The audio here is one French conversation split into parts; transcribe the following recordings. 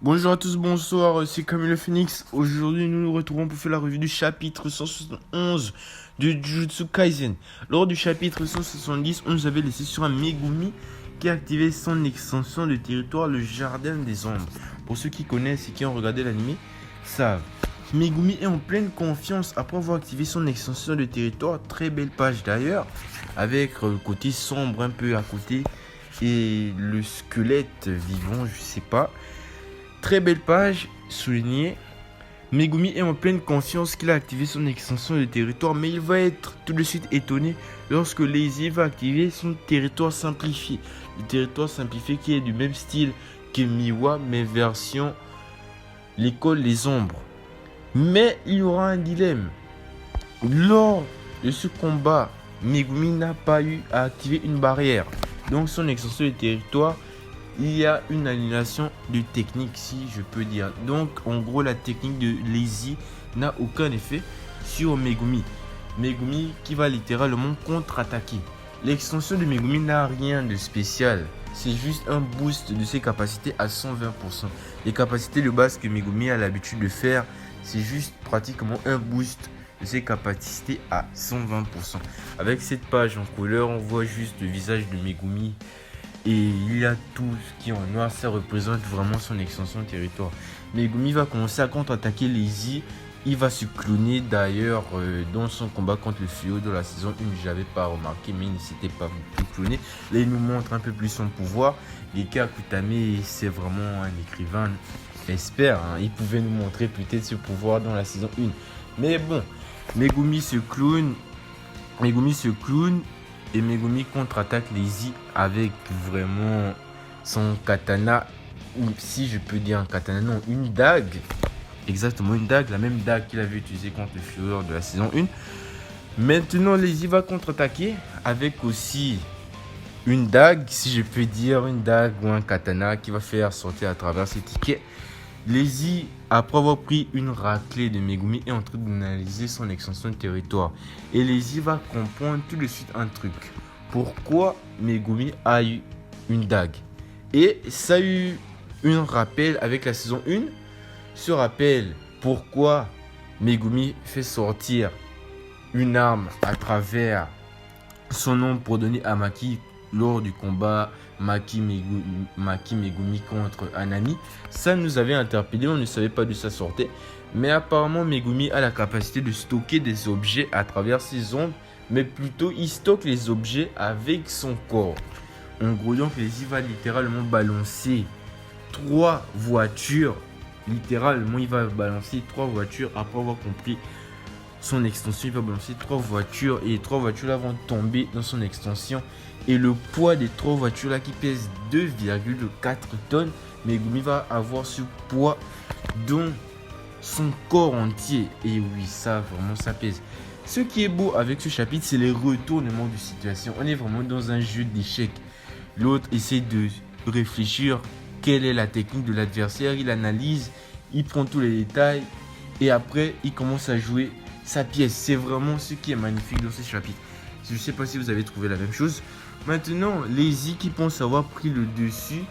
Bonjour à tous, bonsoir, c'est Camille le Phoenix. Aujourd'hui, nous nous retrouvons pour faire la revue du chapitre 171 de Jujutsu Kaisen. Lors du chapitre 170, on nous avait laissé sur un Megumi qui a activé son extension de territoire, le Jardin des Ombres. Pour ceux qui connaissent et qui ont regardé l'anime, savent. Megumi est en pleine confiance après avoir activé son extension de territoire. Très belle page d'ailleurs, avec le côté sombre un peu à côté et le squelette vivant, je sais pas. Très belle page, souligné. Megumi est en pleine conscience qu'il a activé son extension de territoire, mais il va être tout de suite étonné lorsque Lazy va activer son territoire simplifié. Le territoire simplifié qui est du même style que Miwa, mais version l'école des ombres. Mais il y aura un dilemme. Lors de ce combat, Megumi n'a pas eu à activer une barrière. Donc son extension de territoire, il y a une annulation de technique, si je peux dire. Donc en gros la technique de Lazy n'a aucun effet sur Megumi. Megumi qui va littéralement contre-attaquer. L'extension de Megumi n'a rien de spécial. C'est juste un boost de ses capacités à 120%. Les capacités de base que Megumi a l'habitude de faire, c'est juste pratiquement un boost de ses capacités à 120%. Avec cette page en couleur, on voit juste le visage de Megumi. Et il y a tout ce qui est en noir, ça représente vraiment son extension de territoire. Megumi va commencer à contre-attaquer Lazy. Il va se cloner d'ailleurs dans son combat contre le fléau de la saison 1. Je n'avais pas remarqué, mais il ne s'était pas beaucoup cloné. Là, il nous montre un peu plus son pouvoir. Geki Akutami, c'est vraiment un écrivain expert. Il pouvait nous montrer peut-être ce pouvoir dans la saison 1. Mais bon, Megumi se clone. Et Megumi contre-attaque Lazy avec vraiment son katana, ou si je peux dire un katana, non, une dague. Exactement, une dague, la même dague qu'il avait utilisée contre le fureur de la saison 1. Maintenant, Lazy va contre-attaquer avec aussi une dague, si je peux dire, une dague ou un katana qui va faire sortir à travers ses tickets. Lazy, après avoir pris une raclée de Megumi, est en train d'analyser son extension de territoire. Et Lazy va comprendre tout de suite un truc. Pourquoi Megumi a eu une dague. Et ça a eu un rappel avec la saison 1. Ce rappel, pourquoi Megumi fait sortir une arme à travers son ombre pour donner à Maki lors du combat Maki Megumi contre Anami. Ça nous avait interpellé, on ne savait pas d'où ça sortait. Mais apparemment Megumi a la capacité de stocker des objets à travers ses ombres. Mais plutôt il stocke les objets avec son corps. En gros donc Lazy va littéralement balancer 3 voitures. Littéralement il va balancer 3 voitures après avoir compris son extension. Il va balancer 3 voitures et les 3 voitures là vont tomber dans son extension. Et le poids des 3 voitures là qui pèsent 2,4 tonnes, Megumi va avoir ce poids dans son corps entier. Et oui, ça vraiment ça pèse. Ce qui est beau avec ce chapitre, c'est les retournements de situation. On est vraiment dans un jeu d'échecs. L'autre essaie de réfléchir quelle est la technique de l'adversaire. Il analyse, il prend tous les détails et après il commence à jouer sa pièce. C'est vraiment ce qui est magnifique dans ce chapitre. Je ne sais pas si vous avez trouvé la même chose. Maintenant, Lazy qui pense avoir pris le dessus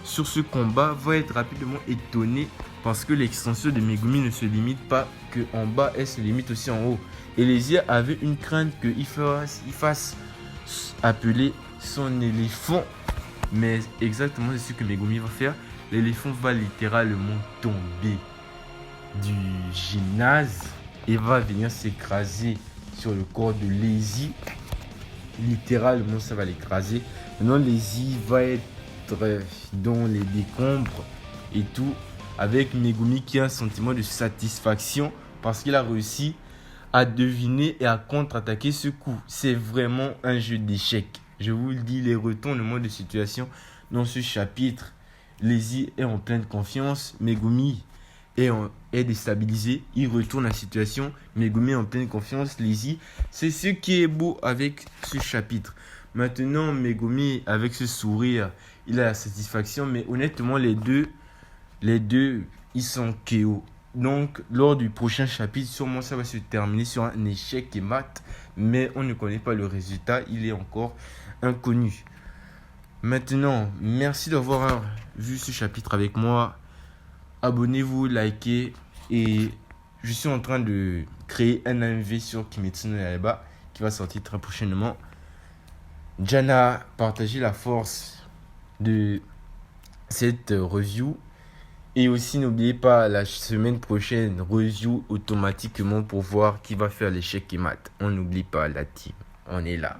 sur ce combat va être rapidement étonné parce que l'extension de Megumi ne se limite pas que en bas, elle se limite aussi en haut. Et Lazy avait une crainte qu'il fasse appeler son éléphant. Mais exactement c'est ce que Megumi va faire. L'éléphant va littéralement tomber du gymnase et va venir s'écraser sur le corps de Lazy. Littéralement ça va l'écraser. Maintenant Lazy va être dans les décombres et tout, avec Megumi qui a un sentiment de satisfaction parce qu'il a réussi à deviner et à contre-attaquer ce coup. C'est vraiment un jeu d'échecs. Je vous le dis, les retournements de situation dans ce chapitre. Lazy est en pleine confiance. Megumi est déstabilisé. Il retourne la situation. Megumi est en pleine confiance. Lazy, c'est ce qui est beau avec ce chapitre. Maintenant, Megumi, avec ce sourire, il a la satisfaction. Mais honnêtement, les deux, ils sont KO. Donc, lors du prochain chapitre, sûrement ça va se terminer sur un échec et mat. Mais on ne connaît pas le résultat. Il est encore inconnu. Maintenant, merci d'avoir vu ce chapitre avec moi. Abonnez-vous, likez. Et je suis en train de créer un AMV sur Kimetsu no Yaiba qui va sortir très prochainement. Jana, partagez la force de cette review. Et aussi, n'oubliez pas, la semaine prochaine, review automatiquement pour voir qui va faire l'échec et mat. On n'oublie pas la team. On est là.